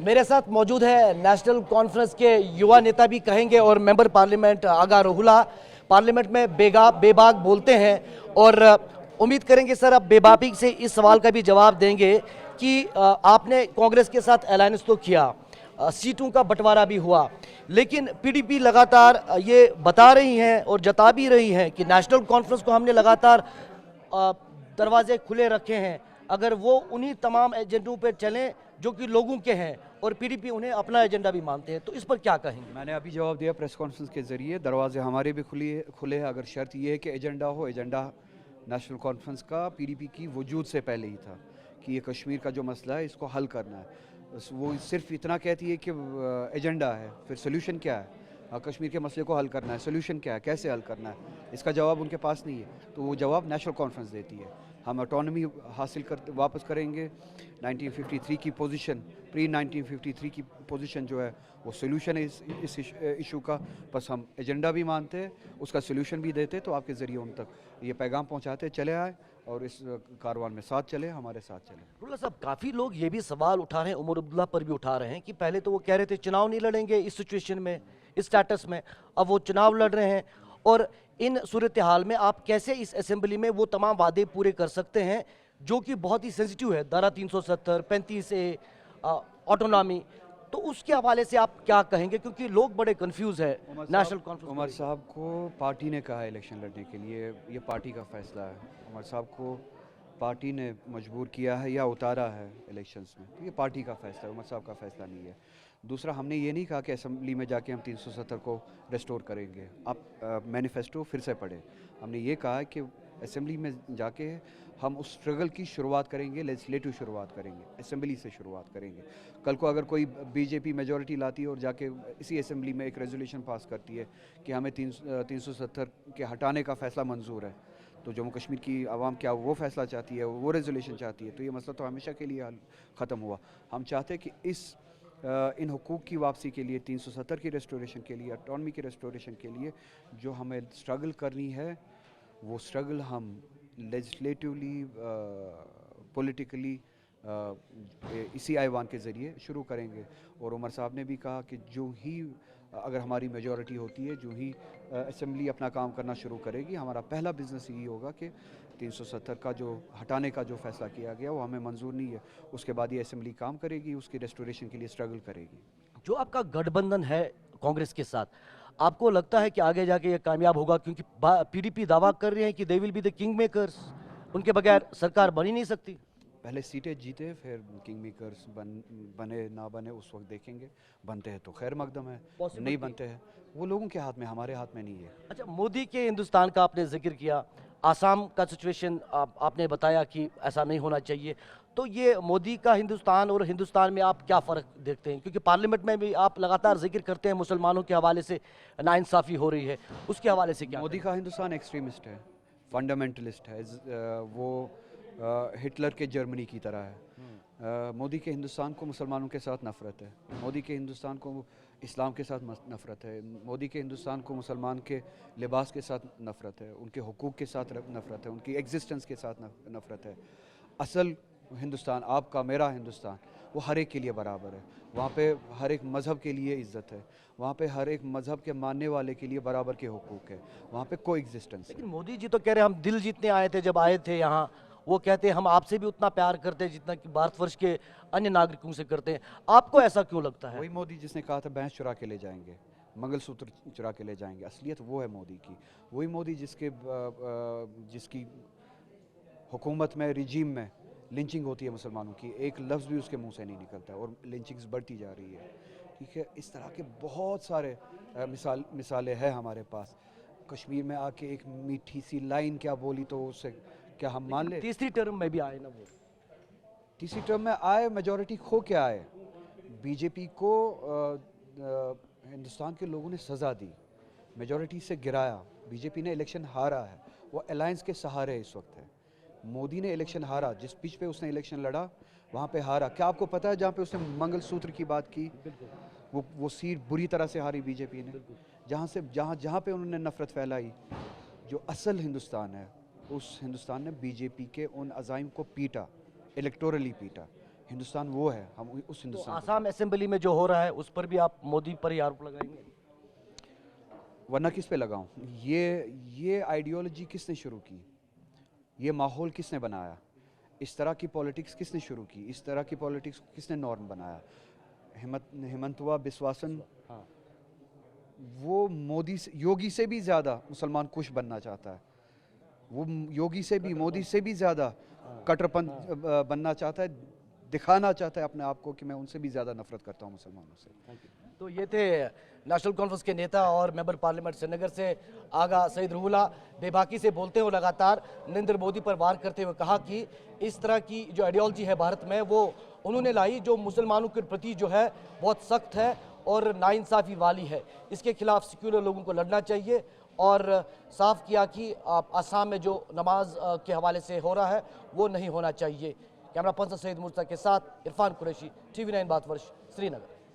मेरे साथ मौजूद है नेशनल कॉन्फ्रेंस के युवा नेता भी कहेंगे और मेंबर पार्लियामेंट आगा रोहुला। पार्लियामेंट में बेबाक बोलते हैं और उम्मीद करेंगे सर आप बेबाकी से इस सवाल का भी जवाब देंगे कि आपने कांग्रेस के साथ अलायंस तो किया, सीटों का बंटवारा भी हुआ, लेकिन पीडीपी लगातार ये बता रही हैं और जता भी रही हैं कि नेशनल कॉन्फ्रेंस को हमने लगातार दरवाजे खुले रखे हैं, अगर वो उन्हीं तमाम एजेंडों पर चलें जो कि लोगों के हैं और पीडीपी उन्हें अपना एजेंडा भी मानते हैं, तो इस पर क्या कहेंगे? मैंने अभी जवाब दिया प्रेस कॉन्फ्रेंस के ज़रिए, दरवाजे हमारे भी खुले हैं। अगर शर्त ये है कि एजेंडा हो, एजेंडा नेशनल कॉन्फ्रेंस का पीडीपी की वजूद से पहले ही था कि ये कश्मीर का जो मसला है इसको हल करना है। वो सिर्फ इतना कहती है कि एजेंडा है, फिर सोल्यूशन क्या है? कश्मीर के मसले को हल करना है, सोल्यूशन क्या है, कैसे हल करना है, इसका जवाब उनके पास नहीं है। तो वो जवाब नेशनल कॉन्फ्रेंस देती है। हम ऑटोनॉमी हासिल कर वापस करेंगे। 1953 की पोजीशन, प्री 1953 की पोजीशन जो है वो सोल्यूशन है इस इशू का। बस हम एजेंडा भी मानते हैं, उसका सोल्यूशन भी देते, तो आपके ज़रिए उन तक ये पैगाम पहुंचाते चले आए और इस कारवान में साथ चले, हमारे साथ चले। अब्दुल्ला साहब, काफ़ी लोग ये भी सवाल उठा रहे हैं, उमर अब्दुल्ला पर भी उठा रहे हैं कि पहले तो वो कह रहे थे चुनाव नहीं लड़ेंगे इस सिचुएशन में, इस स्टेटस में, अब वो चुनाव लड़ रहे हैं। और इन सूरत हाल में आप कैसे इस असेंबली में वो तमाम वादे पूरे कर सकते हैं जो कि बहुत ही सेंसिटिव है, धारा 370, 35A, ऑटोनॉमी, तो उसके हवाले से आप क्या कहेंगे? क्योंकि लोग बड़े कंफ्यूज है नेशनल कॉन्फ्रेंस। उमर साहब को पार्टी ने कहा है इलेक्शन लड़ने के लिए, ये पार्टी का फैसला है। उमर साहब को पार्टी ने मजबूर किया है या उतारा है इलेक्शंस में, तो ये पार्टी का फैसला है, उमर साहब का फैसला नहीं है। दूसरा, हमने ये नहीं कहा कि असेंबली में जाके हम 370 को रिस्टोर करेंगे। आप मैनिफेस्टो फिर से पढ़ें। हमने ये कहा है कि असेंबली में जाके हम उस स्ट्रगल की शुरुआत करेंगे, लेजिस्लेटिव शुरुआत करेंगे, असेंबली से शुरुआत करेंगे। कल को अगर कोई बीजेपी मेजॉरिटी लाती है और जाके इसी असेंबली में एक रेजोल्यूशन पास करती है कि हमें 370 के हटाने का फ़ैसला मंजूर है, तो जम्मू कश्मीर की आवाम क्या वो फैसला चाहती है, वो रेजोल्यूशन चाहती है, तो ये मसला तो हमेशा के लिए ख़त्म हुआ। हम चाहते हैं कि इन हुकूक की वापसी के लिए, 370 की रेस्टोरेशन के लिए, ऑटोनॉमी की रेस्टोरेशन के लिए जो हमें स्ट्रगल करनी है, वो स्ट्रगल हम लेजिस्लेटिवली, पॉलिटिकली इसी ऐवान के ज़रिए शुरू करेंगे। और उमर साहब ने भी कहा कि जो ही अगर हमारी मेजॉरिटी होती है, जो ही असेंबली अपना काम करना शुरू करेगी, हमारा पहला बिजनेस यही होगा कि 370 का जो हटाने का जो फैसला किया गया वो हमें मंजूर नहीं है। उसके बाद ये असेंबली काम करेगी, उसकी रेस्टोरेशन के लिए स्ट्रगल करेगी। जो आपका गठबंधन है कांग्रेस के साथ, आपको लगता है कि आगे जाके ये कामयाब होगा? क्योंकि पीडीपी दावा कर रहे हैं कि they will be the king makers, उनके बगैर सरकार बन ही नहीं सकती। पहले सीटें जीते, फिर किंग मेकर्स बने ना बने उस वक्त देखेंगे। बनते हैं तो खैर मकदम है, नहीं बनते हैं वो लोगों के हाथ में, हमारे हाथ में नहीं है। अच्छा, मोदी के हिंदुस्तान का आपने जिक्र किया, आसाम का सिचुएशन आपने बताया कि ऐसा नहीं होना चाहिए, तो ये मोदी का हिंदुस्तान और हिंदुस्तान में आप क्या फ़र्क देखते हैं? क्योंकि पार्लियामेंट में भी आप लगातार जिक्र करते हैं मुसलमानों के हवाले से नाइंसाफ़ी हो रही है, उसके हवाले से क्या? मोदी का हिंदुस्तान एक्सट्रीमिस्ट है, फंडामेंटलिस्ट है, वो हिटलर के जर्मनी की तरह है। मोदी के हिंदुस्तान को मुसलमानों के साथ नफ़रत है, मोदी के हिंदुस्तान को इस्लाम के साथ नफ़रत है, मोदी के हिंदुस्तान को मुसलमान के लिबास के साथ नफ़रत है, उनके हुकूक के साथ नफ़रत है, उनकी एग्जिस्टेंस के साथ नफ़रत है। असल हिंदुस्तान, आपका मेरा हिंदुस्तान, वो हर एक के लिए बराबर है। वहाँ पे हर एक मज़हब के लिए इज़्ज़त है, वहाँ पे हर एक मज़हब के मानने वाले के लिए बराबर के हुकूक है, वहाँ पे को एग्जिस्टेंस है। लेकिन मोदी जी तो कह रहे हैं हम दिल जीतने आए थे, जब आए थे यहाँ वो कहते हैं हम आपसे भी उतना प्यार करते हैं जितना कि भारतवर्ष के अन्य नागरिकों से करते हैं। आपको ऐसा क्यों लगता है? वही मोदी जिसने कहा था भैंस चुरा के ले जाएंगे, मंगलसूत्र चुरा के ले जाएंगे, असलियत वो है मोदी की। वही मोदी जिसकी हुकूमत में, रिजीम में लिंचिंग होती है मुसलमानों की, एक लफ्ज़ भी उसके मुंह से नहीं निकलता है और लिंचिंग्स बढ़ती जा रही है। ठीक है, इस तरह के बहुत सारे मिसालें हैं हमारे पास। कश्मीर में आके एक मीठी सी लाइन क्या बोली तो उससे क्या हम मान ले? तीसरी टर्म में भी आए ना वो, तीसरी टर्म में आए, मेजॉरिटी खो के आए। बीजेपी को हिंदुस्तान के लोगों ने सज़ा दी, मेजॉरिटी से गिराया, बीजेपी ने इलेक्शन हारा है, वो अलायंस के सहारे इस वक्त है। मोदी ने इलेक्शन हारा, जिस पिच पे उसने इलेक्शन लड़ा वहाँ पे हारा। क्या आपको पता है जहाँ पे उसने मंगलसूत्र की बात की, वो सीट बुरी तरह से हारी बीजेपी ने। जहाँ पे उन्होंने नफ़रत फैलाई, जो असल हिंदुस्तान है, उस हिंदुस्तान ने बीजेपी के उन अज़ाइम को पीटा, इलेक्टोरली पीटा। हिंदुस्तान वो है, हम उस तो हिंदुस्तान को आसाम असेंबली में जो हो रहा है उस पर भी आप मोदी पर ही आरोप लगाएंगे? वरना किस पे लगाऊं? ये आइडियोलॉजी किसने शुरू की? ये माहौल किसने बनाया? इस तरह की पॉलिटिक्स किसने शुरू की? इस तरह की पॉलिटिक्स किसने नॉर्म बनाया? हिमंतवा बिस्वासन हाँ, वो मोदी से, योगी से भी ज़्यादा मुसलमान कुश बनना चाहता है। वो योगी से भी, मोदी से भी ज़्यादा कट्टरपंथ बनना चाहता है, दिखाना चाहता है अपने आप को कि मैं उनसे भी ज़्यादा नफरत करता हूँ मुसलमानों से। तो ये थे नेशनल कॉन्फ्रेंस के नेता और मेंबर पार्लियामेंट श्रीनगर से आगा सईद रूहुल्लाह। बेबाकी से बोलते हुए लगातार नरेंद्र मोदी पर वार करते हुए कहा कि इस तरह की जो आइडियोलॉजी है भारत में वो उन्होंने लाई जो मुसलमानों के प्रति जो है बहुत सख्त है और नाइंसाफ़ी वाली है। इसके खिलाफ सेक्युलर लोगों को लड़ना चाहिए और साफ किया कि आसाम में जो नमाज के हवाले से हो रहा है वो नहीं होना चाहिए। कैमरा पर्सन सईद मुर्तज़ा के साथ इरफान कुरैशी, TV9 भारतवर्ष, श्रीनगर।